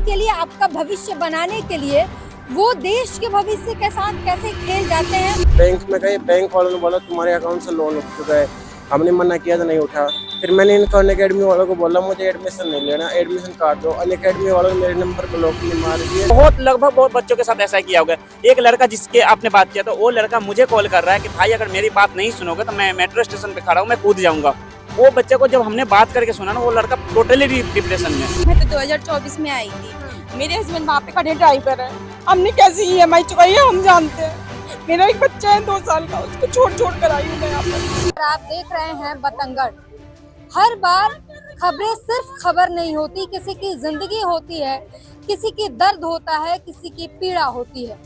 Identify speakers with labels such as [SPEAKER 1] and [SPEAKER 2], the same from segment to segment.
[SPEAKER 1] के लिए, आपका भविष्य बनाने के लिए वो देश के भविष्य के साथ कैसे खेल जाते हैं।
[SPEAKER 2] बैंक में गए, बैंक वालों ने बोला तुम्हारे अकाउंट से लोन उठ चुका है। हमने मना किया तो नहीं उठा। फिर मैंने इनको अनअकैडमी वालों को बोला मुझे एडमिशन नहीं लेना, एडमिशन काट दो। अनअकैडमी वालों ने मेरे नंबर ब्लॉक में मार दिए।
[SPEAKER 3] लगभग बहुत बच्चों के साथ ऐसा किया होगा। एक लड़का जिसके आपने बात किया तो वो लड़का मुझे कॉल कर रहा है कि भाई अगर मेरी बात नहीं सुनोगे तो मैं मेट्रो स्टेशन पे खड़ा हूँ, मैं कूद जाऊंगा। वो बच्चे को जब हमने बात करके सुना ना, वो लड़का टोटली डिप्रेशन में।
[SPEAKER 4] मैं तो 2024 में आई थी। मेरे हस्बैंड वहाँ पे खड़े ड्राइवर है। हमने कैसे EMI चुकाई है हम जानते हैं। मेरा एक बच्चा है 2 साल का, उसको छोड़ कर आई हूँ मैं यहाँ पर।
[SPEAKER 1] आप देख रहे हैं बतंगड़। हर बार खबरें सिर्फ खबर नहीं होती, किसी की जिंदगी होती है, किसी की दर्द होता है, किसी की पीड़ा होती है।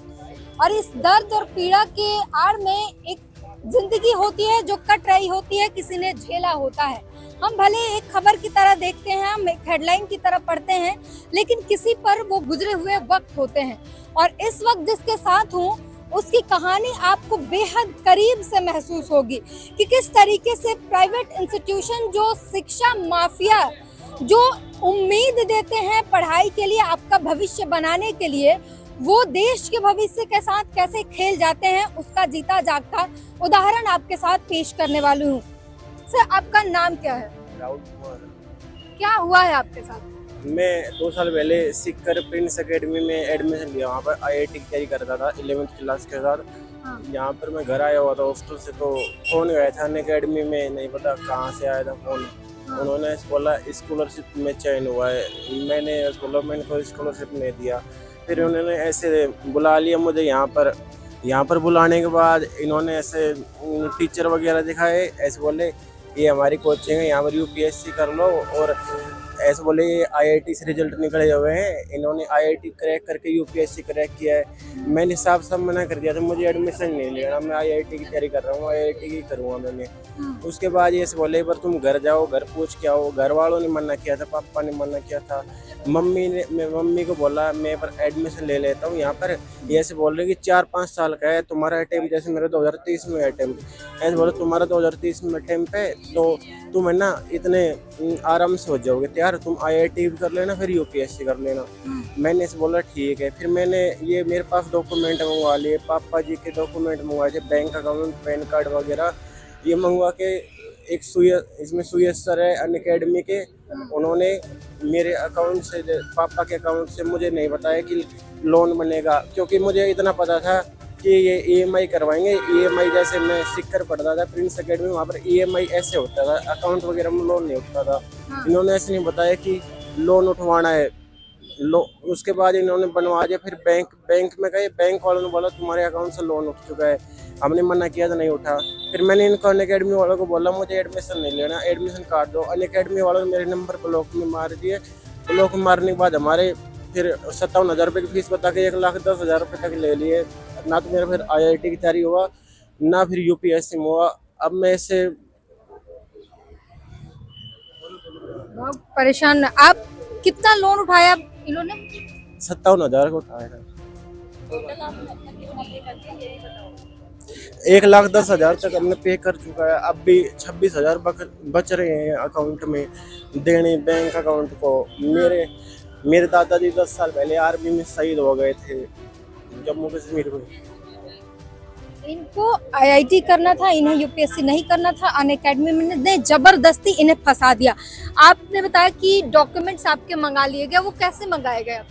[SPEAKER 1] और इस दर्द और पीड़ा के आड़ में एक जिंदगी होती है जो कट रही होती है, किसी ने झेला होता है। हम भले एक खबर की तरह देखते हैं, हम एक हेडलाइन की तरह पढ़ते हैं, लेकिन किसी पर वो गुजरे हुए वक्त होते हैं। और इस वक्त जिसके साथ हूँ उसकी कहानी आपको बेहद करीब से महसूस होगी कि किस तरीके से प्राइवेट इंस्टीट्यूशन, जो शिक्षा माफिया, जो उम्मीद देते हैं पढ़ाई के लिए, आपका भविष्य बनाने के लिए, वो देश के भविष्य के साथ कैसे खेल जाते हैं, उसका जीता जागता उदाहरण आपके साथ पेश करने वाली हूँ। सर, आपका नाम क्या है?
[SPEAKER 2] राहुल कुमार।
[SPEAKER 1] क्या हुआ है आपके साथ?
[SPEAKER 2] मैं 2 साल पहले सीखकर प्रिंस अकेडमी में एडमिशन लिया। वहाँ पर IIT की तैयारी करता था 11th क्लास के साथ। यहाँ पर मैं घर आया हुआ था हॉस्टल से, तो फोन गया था अकेडमी में, नहीं पता कहाँ से आया था फोन। उन्होंने बोला स्कॉलरशिप में चयन हुआ है। मैंने बोला मैंने कोई स्कॉलरशिप नहीं दिया। फिर उन्होंने ऐसे बुला लिया मुझे यहाँ पर बुलाने के बाद इन्होंने ऐसे टीचर वगैरह दिखाए, ऐसे बोले ये हमारी कोचिंग है, यहाँ पर UPSC कर लो। और ऐसे बोले ये IIT से रिजल्ट निकले हुए हैं, इन्होंने IIT क्रैक करके UPSC क्रैक किया है। मैंने साफ मना कर दिया था, मुझे एडमिशन नहीं लेना, मैं IIT की तैयारी कर रहा हूँ, IIT की करूँगा मैंने। उसके बाद ये बोले पर तुम घर जाओ, घर पूछ के आओ। घर वालों ने मना किया था, पापा ने मना किया था, मम्मी को बोला मैं पर एडमिशन ले लेता हूँ यहाँ पर। ये ऐसे बोल रहे कि 4-5 साल का है तुम्हारा अटेम्प्ट, जैसे मेरा 2023 में अटेम्प्ट। ऐसे बोले तुम्हारा 2023 में अटेम्प्ट है तो तुम है ना इतने आराम से हो जाओगे तैयार, तुम IIT भी कर लेना फिर UPSC कर लेना। मैंने ऐसे बोला ठीक है। फिर मैंने ये मेरे पास डॉक्यूमेंट मंगवा लिए, पापा जी के डॉक्यूमेंट मंगवाए थे, बैंक अकाउंट, पैन कार्ड वगैरह ये मंगवा के। एक इसमें सुयस सर है अनअकैडमी के, उन्होंने मेरे अकाउंट से, पापा के अकाउंट से मुझे नहीं बताया कि लोन बनेगा, क्योंकि मुझे इतना पता था कि ये EMI करवाएंगे। EMI जैसे मैं सीखकर पढ़ता था प्रिंस अकेडमी, वहाँ पर EMI ऐसे होता था, अकाउंट वगैरह में लोन नहीं उठता था। इन्होंने ऐसे नहीं बताया कि लोन उठवाना है। उसके बाद इन्होंने बनवा दिया। फिर बैंक में गए, बैंक वालों ने बोला तुम्हारे अकाउंट से लोन उठ चुका है। हमने मना किया तो नहीं उठा। फिर मैंने इनको अनअकैडमी वालों को बोला मुझे एडमिशन नहीं लेना, एडमिशन काट दो। अनअकैडमी वालों ने मेरे नंबर ब्लॉक में मार दिए। ब्लॉक में मारने के बाद हमारे फिर 57,000 रुपये की फीस बता के 1,10,000 रुपये तक ले लिए। ना तो मेरा फिर IIT की तैयारी हुआ, ना फिर UPSC में हुआ। अब मैं इससे
[SPEAKER 1] बहुत परेशान। आप कितना लोन उठाया इन्होंने?
[SPEAKER 2] 57,000 को उठाया था। 1,10,000 तक हमने पे कर चुका है। अब भी 26,000 बच रहे हैं अकाउंट में देने बैंक अकाउंट को। मेरे दादाजी 10 साल पहले आर्मी में शहीद हो गए थे जम्मू कश्मीर में।
[SPEAKER 1] इनको IIT करना था, इन्हें UPSC नहीं करना था। अनअकैडमी ने जबरदस्ती इन्हें फंसा दिया। आपने बताया कि डॉक्यूमेंट्स आपके मंगा लिए गए, वो कैसे मंगाए गए?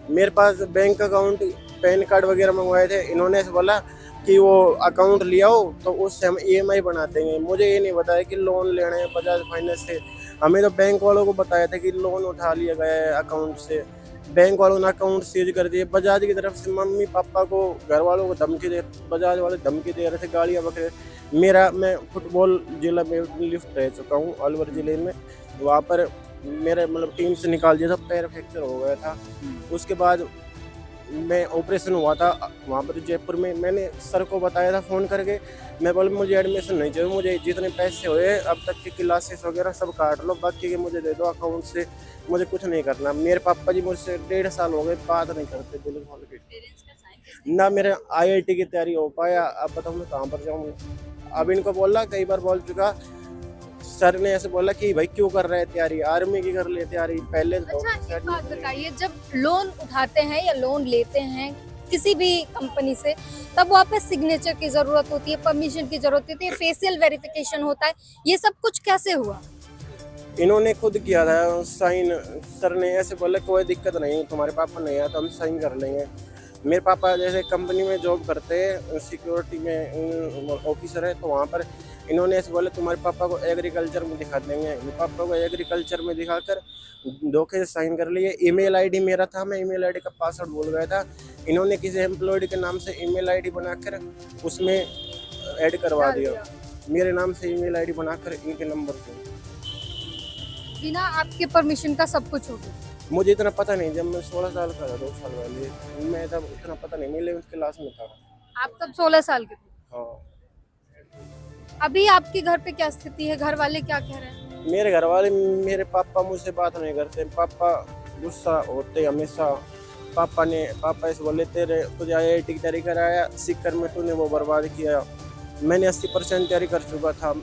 [SPEAKER 2] मेरे पास बैंक अकाउंट, पैन कार्ड वगैरह मंगवाए थे। इन्होंने बोला कि वो अकाउंट ले आओ तो उससे हम EMI बना देंगे। मुझे ये नहीं बताया कि लोन लेना है बजाज फाइनेंस से। हमें तो बैंक वालों को बताया था कि लोन उठा लिया गया है अकाउंट से। बैंक वालों ने अकाउंट सीज कर दिए। बजाज की तरफ से मम्मी पापा को, घर वालों को धमकी दे, बजाज वाले धमकी दे रहे थे, गाड़ियाँ वगैरह। मैं फुटबॉल जिला में लिफ्ट रह चुका हूँ, अलवर जिले में। वहाँ पर मेरे टीम से निकाल दिया था, पैर फ्रैक्चर हो गया था। उसके बाद मैं ऑपरेशन हुआ था वहाँ पर जयपुर में। मैंने सर को बताया था फ़ोन करके, मैं बोला मुझे एडमिशन नहीं चाहिए, मुझे जितने पैसे हुए अब तक की क्लासेस वगैरह सब काट लो, बाकी के मुझे दे दो अकाउंट से, मुझे कुछ नहीं करना। मेरे पापा जी मुझसे 1.5 साल हो गए बात नहीं करते दिल खोल के। ना मेरे IIT की तैयारी हो पाया। अब बताओ मैं कहाँ पर जाऊँगा। अब इनको बोला, कई बार बोल चुका, सर ने ऐसे बोला कि भाई क्यों कर रहे हैं तैयारी, आर्मी की कर ले तैयारी पहले तो।
[SPEAKER 1] अच्छा एक बात बताइए, जब लोन उठाते हैं या लोन लेते हैं किसी भी कंपनी से, तब वहाँ पे सिग्नेचर की जरूरत होती है, परमिशन की जरूरत होती है, फेशियल वेरिफिकेशन होता है, ये सब कुछ कैसे हुआ?
[SPEAKER 2] इन्होंने खुद किया था साइन। सर ने ऐसे बोला कोई दिक्कत नहीं, तुम्हारे पापा नहीं आया तो हम साइन कर लेंगे। मेरे पापा जैसे कंपनी में जॉब करते हैं, सिक्योरिटी में ऑफिसर है, तो वहाँ पर इन्होंने ऐसे बोला तुम्हारे पापा को एग्रीकल्चर में दिखा देंगे। मेरे पापा को एग्रीकल्चर में दिखाकर धोखे से साइन कर लिए। ईमेल आईडी मेरा था, मैं ईमेल आईडी का पासवर्ड भूल गया था। इन्होंने किसी एम्प्लॉयड के नाम से ईमेल आईडी बनाकर उसमें ऐड करवा दिया, मेरे नाम से ईमेल आईडी बनाकर इनके नंबर पे।
[SPEAKER 1] बिना आपके परमिशन का सब कुछ हो गया।
[SPEAKER 2] मुझे इतना पता नहीं, जब मैं 16 साल का था, 2 साल पहले, मैं तब इतना पता नहीं, मैं 11th क्लास में था।
[SPEAKER 1] आप तब 16 साल के थे।
[SPEAKER 2] हाँ।
[SPEAKER 1] अभी आपके घर पे क्या स्थिति है, घर वाले क्या कह रहे हैं?
[SPEAKER 2] मेरे घर वाले, मेरे पापा मुझसे बात नहीं करते। पापा गुस्सा होते हमेशा। पापा ऐसे बोले तुझे IIT की तैयारी कराया, सिक्कर में तूने वो बर्बाद किया। मैंने 80% तैयारी कर चुका था।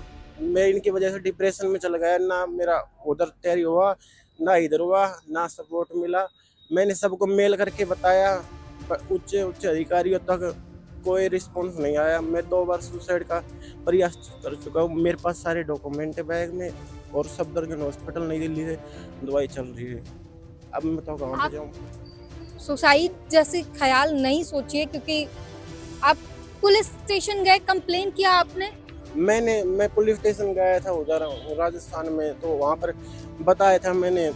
[SPEAKER 2] मैं इनकी वजह से डिप्रेशन में चला गया, ना मेरा उधर तैयारी हुआ ना इधर हुआ, ना सपोर्ट मिला। मैंने सबको मेल करके बताया, पर उच्च अधिकारियों तक कोई रिस्पॉन्स नहीं आया। मैं 2 बार सुसाइड का प्रयास कर चुका हूँ। मेरे पास सारे डॉक्यूमेंट है बैग में, और सफदरजंग हॉस्पिटल नई दिल्ली से दवाई चल रही है। अब मैं बताओ कहाँ पे जाऊँ?
[SPEAKER 1] सुसाइड जैसे ख्याल नहीं सोचिए, क्योंकि आप पुलिस स्टेशन गए, कंप्लेन किया आपने?
[SPEAKER 2] मैं पुलिस स्टेशन गया था उधर राजस्थान में, तो वहाँ पर बताया था मैंने।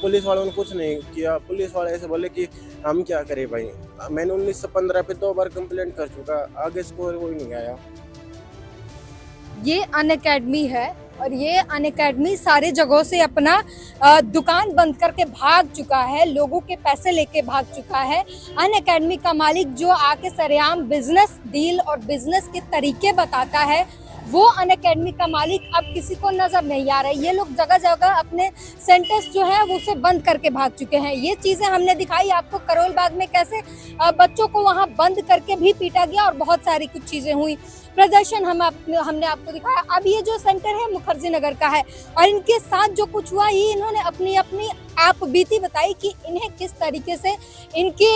[SPEAKER 2] पुलिस वालों ने कुछ नहीं किया। पुलिस वाले ऐसे बोले कि हम क्या करें भाई। मैंने 1915 पे 2 बार कंप्लेंट कर चुका, आगे स्कोर कोई नहीं आया।
[SPEAKER 1] ये अनअकैडमी है, और ये अनअकैडमी सारे जगहों से अपना दुकान बंद करके भाग चुका है, लोगों के पैसे लेके भाग चुका है। अनअकैडमी का मालिक जो आके सरेआम बिजनेस डील और बिजनेस के तरीके बताता है, वो अनअकैडमी का मालिक अब किसी को नजर नहीं आ रहा है। ये लोग जगह जगह अपने सेंटर्स जो है वो उसे बंद करके भाग चुके हैं। ये चीजें हमने दिखाई आपको करोल बाग में, कैसे बच्चों को वहां बंद करके भी पीटा गया, और बहुत सारी कुछ चीजें हुई। प्रदर्शन हमने आपको दिखाया। अब ये जो सेंटर है मुखर्जी नगर का है, और इनके साथ जो कुछ हुआ, ये इन्होंने अपनी अपनी आप बीती बताई कि इन्हें किस तरीके से इनके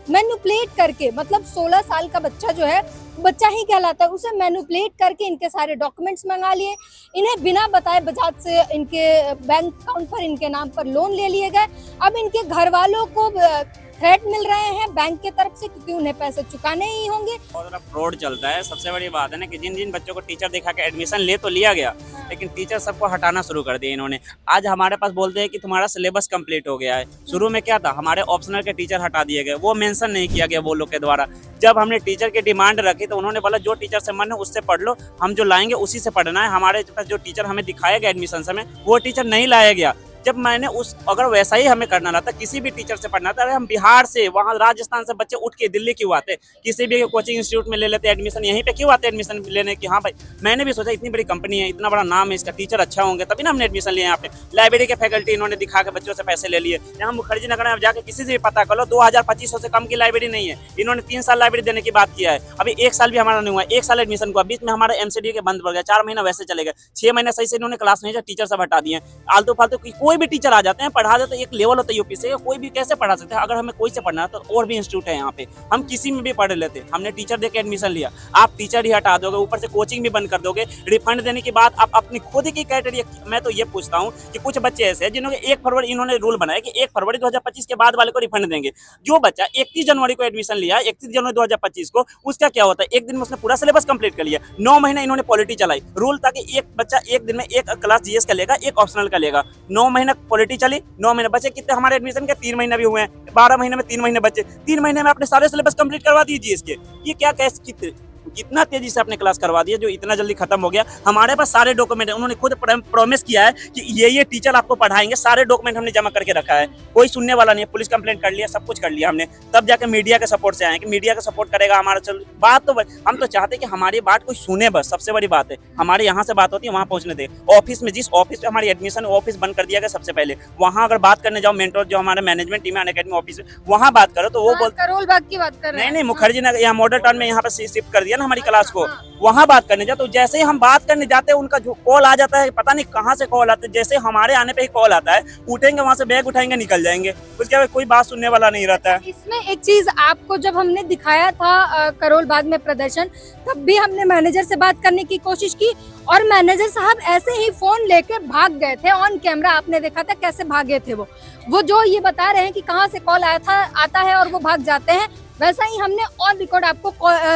[SPEAKER 1] मैनिपुलेट करके, मतलब 16 साल का बच्चा जो है, बच्चा ही कहलाता है, उसे मैनिपुलेट करके इनके सारे डॉक्यूमेंट्स मंगा लिए। इन्हें बिना बताए बजाज से इनके बैंक अकाउंट पर इनके नाम पर लोन ले लिए गए। अब इनके घर वालों को थ्रेट मिल रहे हैं बैंक के तरफ से, क्योंकि उन्हें पैसे चुकाने ही होंगे।
[SPEAKER 3] बहुत ज़्यादा फ्रॉड चलता है। सबसे बड़ी बात है ना कि जिन जिन बच्चों को टीचर दिखा के एडमिशन ले तो लिया गया, लेकिन टीचर सबको हटाना शुरू कर दिया इन्होंने। आज हमारे पास बोलते हैं कि तुम्हारा सिलेबस कंप्लीट हो गया है। शुरू में क्या था, हमारे ऑप्शनल के टीचर हटा दिए गए, वो मेंशन नहीं किया गया वो लोग के द्वारा। जब हमने टीचर की डिमांड रखी तो उन्होंने बोला जो टीचर से मन है उससे पढ़ लो, हम जो लाएंगे उसी से पढ़ना है। हमारे पास जो टीचर हमें दिखाया गया एडमिशन समय, वो टीचर नहीं लाया गया। जब मैंने अगर वैसा ही हमें करना रहता, किसी भी टीचर से पढ़ना था, अरे हम बिहार से, वहाँ राजस्थान से बच्चे उठ के दिल्ली क्यों आते, किसी भी कोचिंग इंस्टीट्यूट में ले लेते एडमिशन, यहीं पे क्यों आते एडमिशन लेने की। हाँ भाई, मैंने भी सोचा इतनी बड़ी कंपनी है, इतना बड़ा नाम है इसका, टीचर अच्छा होंगे, तभी ना हमने एडमिशन लिया यहाँ पे। लाइब्रेरी के फैकल्टी इन्होंने दिखा के बच्चों से पैसे ले लिए। यहाँ मुखर्जी नगर में जाके किसी से भी पता कर लो, 2200 से कम की लाइब्रेरी नहीं है। इन्होंने 3 साल लाइब्रेरी देने की बात किया है, अभी 1 साल भी हमारा नहीं हुआ। 1 साल एडमिशन हुआ, बीच में हमारा MCD के बंद पड़ गया, 4 महीना वैसे चले गए, 6 महीने सही से इन्होंने क्लास नहीं, टीचर सब हटा दिए। आलतू फालतू कोई भी टीचर आ जाते हैं, पढ़ा देते, एक लेवल होता है यूपी से, कोई भी कैसे पढ़ा सकते हैं। अगर हमें कोई से पढ़ना है तो और भी इंस्टीट्यूट है यहाँ पे, हम किसी में भी पढ़ लेते। हमने टीचर देके एडमिशन लिया, आप टीचर ही हटा दोगे, ऊपर से कोचिंग भी बंद कर दोगे। रिफंड देने की बात आप अपनी खुद की क्राइटेरिया। मैं तो ये पूछता हूँ कि कुछ बच्चे ऐसे हैं जिन्होंने 1 फरवरी इन्होंने रूल बनाया कि 1 फरवरी 2025 के बाद वाले को रिफंड देंगे। जो बच्चा 31 जनवरी को एडमिशन लिया, 31 जनवरी 2025 को, उसका क्या होता है, 1 दिन में उसने पूरा सिलेबस कंप्लीट कर लिया। 9 महीने इन्होंने पॉलिटी चलाई, रूल था कि एक बच्चा 1 दिन में 1 क्लास GS का लेगा, 1 ऑप्शनल का लेगा। 9 महीने पॉलिटी चली, 9 महीने बचे कितने हमारे एडमिशन के, 3 महीने भी हुए हैं, 12 महीने में 3 महीने बचे। 3 महीने में आपने सारे सिलेबस कंप्लीट करवा दिए GS के। ये क्या कैसे कितना तेजी से आपने क्लास करवा दिया जो इतना जल्दी खत्म हो गया। हमारे पास सारे डॉक्यूमेंट है, उन्होंने खुद प्रॉमिस किया है कि ये टीचर आपको पढ़ाएंगे, सारे डॉक्यूमेंट हमने जमा करके रखा है, कोई सुनने वाला नहीं है। पुलिस कंप्लेंट कर लिया, सब कुछ कर लिया हमने, तब जाके मीडिया के सपोर्ट से आए कि मीडिया का सपोर्ट करेगा हमारा। चल बात तो हम तो चाहते हैं कि हमारी बात कोई सुने, बस सबसे बड़ी बात है। हमारे यहाँ से बात होती है वहाँ पहुँचने दे। ऑफिस में, जिस ऑफिस पे हमारी एडमिशन ऑफिस बंद कर दिया गया सबसे पहले, वहाँ अगर बात करने जाओ, मेंटोर जो हमारे मैनेजमेंट टीम है अनअकैडमी ऑफिस में, वहाँ बात करो तो वो बोल
[SPEAKER 1] करोल बाग की बात कर रहे हैं।
[SPEAKER 3] नहीं, मुखर्जी नगर यहाँ मॉडल टाउन में यहाँ पर शिफ्ट कर दिया। दिया ना हमारी क्लास को, वहाँ बात करने जाओ। तो जैसे ही हम बात करने जाते हैं उनका जो कॉल आ जाता है, पता नहीं कहाँ से कॉल आता है, जैसे हमारे आने पे ही कॉल आता है, उठेंगे वहाँ से बैग उठाएंगे निकल जाएंगे, उसके बाद कोई बात सुनने वाला नहीं रहता है।
[SPEAKER 1] इसमें एक चीज आपको जब हमने दिखाया था करोल बाग में प्रदर्शन, तब भी हमने मैनेजर से बात करने की कोशिश की और मैनेजर साहब ऐसे ही फोन लेके भाग गए थे। ऑन कैमरा आपने देखा था कैसे भागे थे वो जो ये बता रहे हैं कि कहाँ से कॉल आता है और वो भाग जाते हैं, वैसा ही हमने ऑन रिकॉर्ड आपको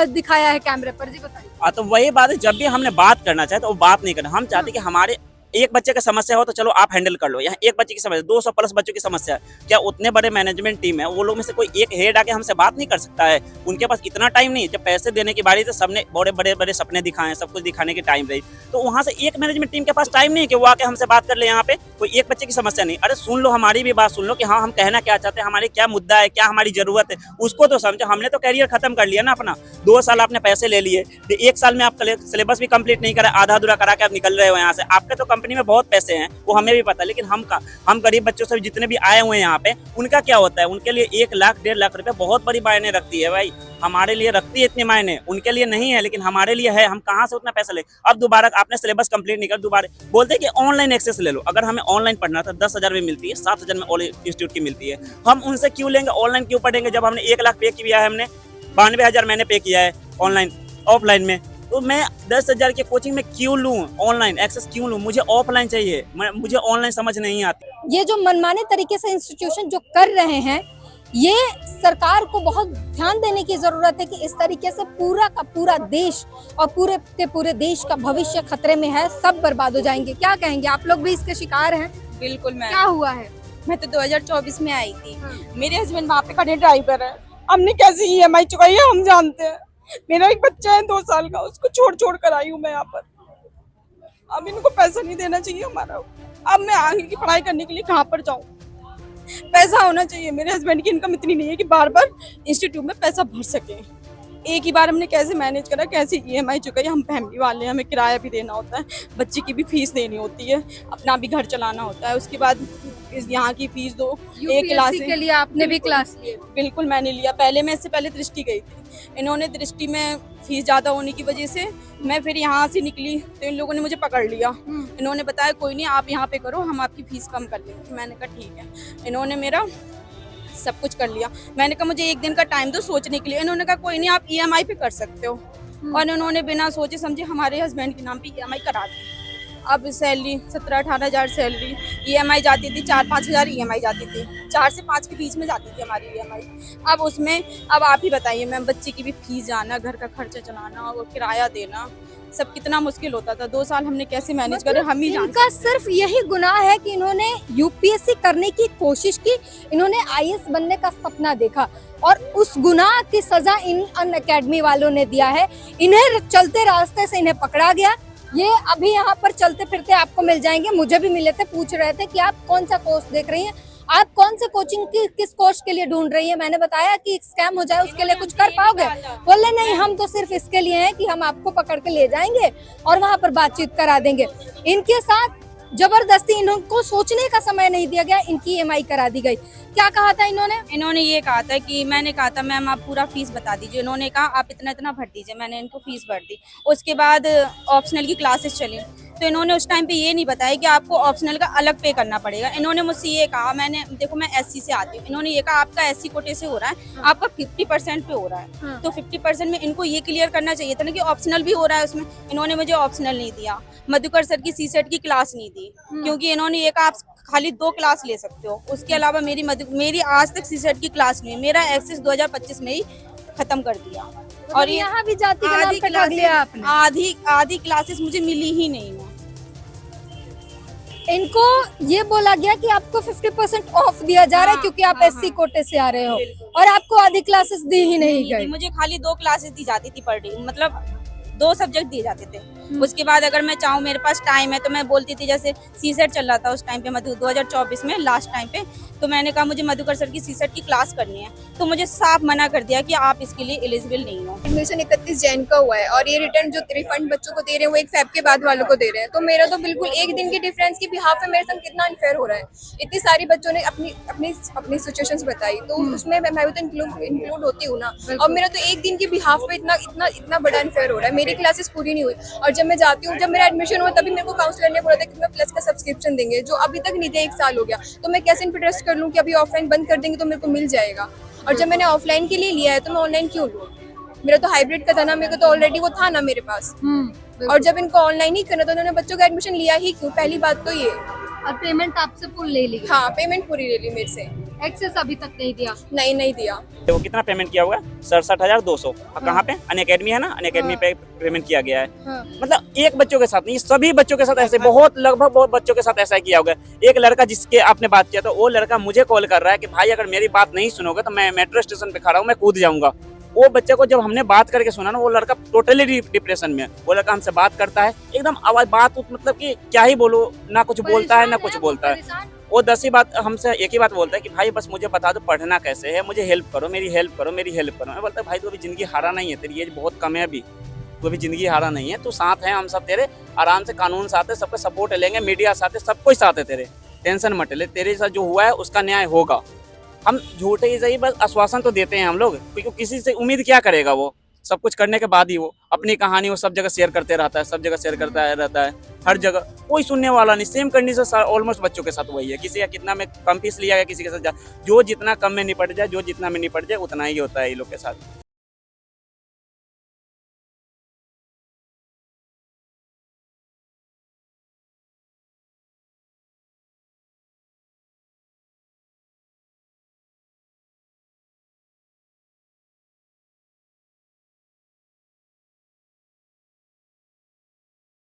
[SPEAKER 1] दिखाया है कैमरे पर। जी बताइए।
[SPEAKER 3] तो वही बात है, जब भी हमने बात करना चाहे तो वो बात नहीं करना। हम चाहते कि हमारे एक बच्चे की समस्या हो तो चलो आप हैंडल कर लो, यहाँ एक बच्चे की समस्या, 200 प्लस बच्चों की समस्या है, क्या उतने बड़े मैनेजमेंट टीम है, वो लोग में से कोई एक हेड आके हमसे बात नहीं कर सकता है? उनके पास इतना टाइम नहीं है। जब पैसे देने की बारी तो सबने बड़े बड़े बड़े सपने दिखाए, सब कुछ दिखाने की टाइम रही, तो वहाँ से एक मैनेजमेंट टीम के पास टाइम नहीं है कि वो आके हमसे बात कर ले। यहाँ पे कोई एक बच्चे की समस्या नहीं, अरे सुन लो, हमारी भी बात सुन लो कि हाँ हम कहना क्या चाहते हैं, हमारे क्या मुद्दा है, क्या हमारी जरूरत है, उसको तो समझो। हमने तो करियर खत्म कर लिया ना अपना, 2 साल आपने पैसे ले लिए, 1 साल में आप सिलेबस भी कंप्लीट नहीं करा, आधा अधूरा करा के आप निकल रहे हो यहाँ से। आपके तो कंपनी में बहुत पैसे हैं, वो हमें भी पता है, लेकिन हम गरीब बच्चों से जितने भी आए हुए हैं यहाँ पे, उनका क्या होता है? उनके लिए 1 लाख 1.5 लाख रुपए बहुत बड़ी मायने रखती है भाई। हमारे लिए रखती है इतने मायने, उनके लिए नहीं है, लेकिन हमारे लिए है। हम कहाँ से उतना पैसा ले? अब दोबारा आपने सिलेबस कंप्लीट नहीं कर, दोबारा बोलते हैं कि ऑनलाइन एक्सेस ले लो। अगर हमें ऑनलाइन पढ़ना था 10,000 में मिलती है, 7,000 में ऑल इंस्टीट्यूट की मिलती है, हम उनसे क्यों लेंगे? ऑनलाइन क्यों पढ़ेंगे जब हमने 1 लाख पे किया है? हमने 92,000 मैंने पे किया है ऑनलाइन, ऑफलाइन में, तो मैं 10,000 की कोचिंग में क्यों लूँ? ऑनलाइन एक्सेस क्यों लूँ? मुझे ऑफलाइन चाहिए, मुझे ऑनलाइन समझ नहीं आती।
[SPEAKER 1] ये जो मनमाने तरीके से इंस्टीट्यूशन जो कर रहे हैं, ये सरकार को बहुत ध्यान देने की जरूरत है कि इस तरीके से पूरा का पूरा देश और पूरे के पूरे देश का भविष्य खतरे में है, सब बर्बाद हो जाएंगे। क्या कहेंगे? आप लोग भी इसके शिकार हैं?
[SPEAKER 4] बिल्कुल।
[SPEAKER 1] क्या हुआ है?
[SPEAKER 4] मैं तो 2024 में आई थी। मेरे हस्बैंड वहाँ पे खड़े ड्राइवर है, हमने कैसे EMI चुकाई है हम जानते हैं। मेरा एक बच्चा है 2 साल का, उसको छोड़ कर आई हूँ मैं यहाँ पर। अब इनको पैसा नहीं देना चाहिए हमारा। अब मैं आगे की पढ़ाई करने के लिए कहाँ पर जाऊँ? पैसा होना चाहिए। मेरे हस्बैंड की इनकम इतनी नहीं है कि बार बार इंस्टीट्यूट में पैसा भर सके। एक ही बार हमने कैसे मैनेज करा, कैसे EMI चुकाई। हम फैमिली वाले हैं, हमें किराया भी देना होता है, बच्चे की भी फीस देनी होती है, अपना भी घर चलाना होता है, उसके बाद यहाँ की फीस दो। एक क्लास
[SPEAKER 1] के लिए आपने भी क्लास ली?
[SPEAKER 4] बिल्कुल मैंने लिया। पहले मैं इससे पहले दृष्टि गई थी, इन्होंने दृष्टि में फीस ज़्यादा होने की वजह से मैं फिर यहाँ से निकली तो इन लोगों ने मुझे पकड़ लिया। इन्होंने बताया कोई नहीं आप यहाँ पे करो, हम आपकी फीस कम कर लेंगे। मैंने कहा ठीक है। इन्होंने मेरा सब कुछ कर लिया। मैंने कहा मुझे 1 दिन का टाइम दो सोचने के लिए। इन्होंने कहा कोई नहीं आप EMI पे कर सकते हो, और इन्होंने बिना सोचे समझे हमारे हस्बैंड के नाम पे EMI करा दी। अब सैलरी 17-18 हज़ार सैलरी, EMI जाती थी 4-5 हज़ार EMI जाती थी, 4 से 5 के बीच में जाती थी हमारी EMI। अब उसमें अब आप ही बताइए, मैं बच्चे की भी फीस जाना, घर का खर्चा चलाना और किराया देना, सब कितना मुश्किल होता था। 2 साल हमने कैसे मैनेज करे हम ही जानते।
[SPEAKER 1] इनका सिर्फ यही गुनाह है कि इन्होंने UPSC करने की कोशिश की, इन्होंने IAS बनने का सपना देखा और उस गुनाह की सजा इन अनअकैडमी वालों ने दिया है। इन्हें चलते रास्ते से इन्हें पकड़ा गया। ये अभी यहाँ पर चलते फिरते आपको मिल जाएंगे। मुझे भी मिले थे, पूछ रहे थे कि आप कौन सा कोर्स देख रही हैं, आप कौन से कोचिंग की किस कोर्स के लिए ढूंढ रही है। मैंने बताया कि स्कैम हो जाए उसके लिए कुछ कर पाओगे? बोले नहीं, हम तो सिर्फ इसके लिए हैं कि हम आपको पकड़ के ले जाएंगे और वहां पर बातचीत करा देंगे। इनके साथ जबरदस्ती इनको सोचने का समय नहीं दिया गया, इनकी EMI करा दी गई। क्या कहा था इन्होंने?
[SPEAKER 4] इन्होंने ये कहा था कि मैंने कहा था मैम आप पूरा फीस बता दीजिए। इन्होंने कहा आप इतना इतना भर दीजिए। मैंने इनको फीस भर दी। उसके बाद ऑप्शनल की क्लासेस चली तो इन्होंने उस टाइम पे ये नहीं बताया कि आपको ऑप्शनल का अलग पे करना पड़ेगा। इन्होंने मुझसे ये कहा, मैंने देखो मैं SC से आती हूँ, इन्होंने ये कहा आपका SC कोटे से हो रहा है, आपका 50% पे हो रहा है। तो 50% में इनको ये क्लियर करना चाहिए था ना कि ऑप्शनल भी हो रहा है उसमें। इन्होंने मुझे ऑप्शनल नहीं दिया। मधुकर सर की CSET की क्लास नहीं दी, क्योंकि इन्होंने ये कहा आप खाली 2 क्लास ले सकते हो, उसके अलावा मेरी आज तक CSET की क्लास नहीं है। मेरा एक्सेस 2025 में ही खत्म कर दिया। और
[SPEAKER 1] यहाँ भी जाति का नाम पे ठग लिया आपने।
[SPEAKER 4] आधी क्लासेस मुझे मिली ही नहीं है।
[SPEAKER 1] इनको ये बोला गया कि आपको 50% ऑफ दिया जा रहा है क्योंकि आप SC कोटे से आ रहे हो, और आपको आधी क्लासेस दी ही नहीं गई।
[SPEAKER 4] मुझे खाली 2 क्लासेस दी जाती थी पर डे, मतलब 2 सब्जेक्ट दिए जाते थे। उसके बाद अगर मैं चाहूँ मेरे पास टाइम है तो मैं बोलती थी, जैसे सीसेट चल रहा था उस टाइम पे, मधु 2024 में लास्ट टाइम पे, तो मैंने कहा मुझे मधुकर सर की सीसेट की क्लास करनी है, तो मुझे साफ मना कर दिया कि आप इसके लिए एलिजिबल नहीं हो।
[SPEAKER 5] एडमिशन 31 जैन का हुआ है और ये रिटर्न जो रिफंड बच्चों को दे रहे हैं वो 1 फेब के बाद वालों को दे रहे हैं, तो मेरा तो बिल्कुल एक दिन के डिफरेंस की बिहाफ पे मेरे साथ कितना अनफेयर हो रहा है। इतनी सारी बच्चों ने अपनी अपनी अपनी सिचुएशंस बताई, तो उसमें मैं भी तो इंक्लूड होती हूँ ना, और मेरा तो एक दिन की बिहाफ पे इतना इतना इतना बड़ा अनफेयर हो रहा है। मेरी क्लासेस पूरी नहीं हुई और जब मैं जाती हूँ, जब मेरा एडमिशन हुआ तभी मेरे को काउंसलर ने बोला था कि मैं प्लस का सब्सक्रिप्शन देंगे, जो अभी तक नहीं दिया, 1 साल हो गया, तो मैं कैसे इन पर ट्रस्ट कर लूँ कि अभी ऑफलाइन बंद कर देंगे तो मेरे को मिल जाएगा। और जब मैंने ऑफलाइन के लिए लिया है तो मैं ऑनलाइन क्यों लूँ? मेरा तो हाइब्रिड का था ना, मेरे को तो ऑलरेडी वो था ना मेरे पास, और जब इनको ऑनलाइन ही करना तो उन्होंने बच्चों का एडमिशन लिया ही क्यों? पहली बात तो ये।
[SPEAKER 1] और पेमेंट आपसे फुल ले ली?
[SPEAKER 5] हाँ, पेमेंट पूरी ले ली मेरे से।
[SPEAKER 1] एक्सेस अभी तक नहीं दिया?
[SPEAKER 5] नहीं दिया।
[SPEAKER 3] वो कितना पेमेंट किया हुआ है? 67,200। कहाँ पे? अनअकैडमी है ना, अनअकैडमी पे पेमेंट किया गया है। मतलब एक बच्चों के साथ नहीं, सभी बच्चों के साथ ऐसे, लगभग बहुत बच्चों के साथ ऐसा किया होगा। एक लड़का जिसके आपने बात किया, तो वो लड़का मुझे कॉल कर रहा है कि भाई अगर मेरी बात नहीं सुनोगे तो मैं मेट्रो स्टेशन पे खड़ा हूँ, मैं कूद जाऊंगा। वो बच्चे को जब हमने बात करके सुना ना, वो लड़का टोटली डिप्रेशन में है। वो लड़का हमसे बात करता है एकदम आवाज बात, मतलब कि क्या ही बोलो, ना कुछ बोलता है ना कुछ बोलता है। वो 10 ही बात हमसे एक ही बात बोलता है कि भाई बस मुझे बता दो पढ़ना कैसे है, मुझे हेल्प करो, मेरी हेल्प करो, मेरी हेल्प करो। मैं बोलता भाई तू अभी जिंदगी हारा नहीं है, तेरी एज बहुत कम है, अभी तू अभी जिंदगी हारा नहीं है, तू साथ है, हम सब तेरे आराम से, कानून साथ है, सबका सपोर्ट लेंगे, मीडिया साथ है, सब कोई साथ है तेरे, टेंशन मत ले, तेरे साथ जो हुआ है उसका न्याय होगा। हम झूठे ही सही बस आश्वासन तो देते हैं हम लोग, क्योंकि किसी से उम्मीद क्या करेगा, वो सब कुछ करने के बाद ही वो अपनी कहानी वो सब जगह शेयर करते रहता है, सब जगह शेयर करता रहता है, हर जगह कोई सुनने वाला नहीं। सेम कंडीशन ऑलमोस्ट बच्चों के साथ वही है, किसी का कितना में कम फीस लिया गया, किसी के साथ जो जितना कम में निपट जाए, जो जितना में निपट जाए उतना ही होता है ये लोग के साथ।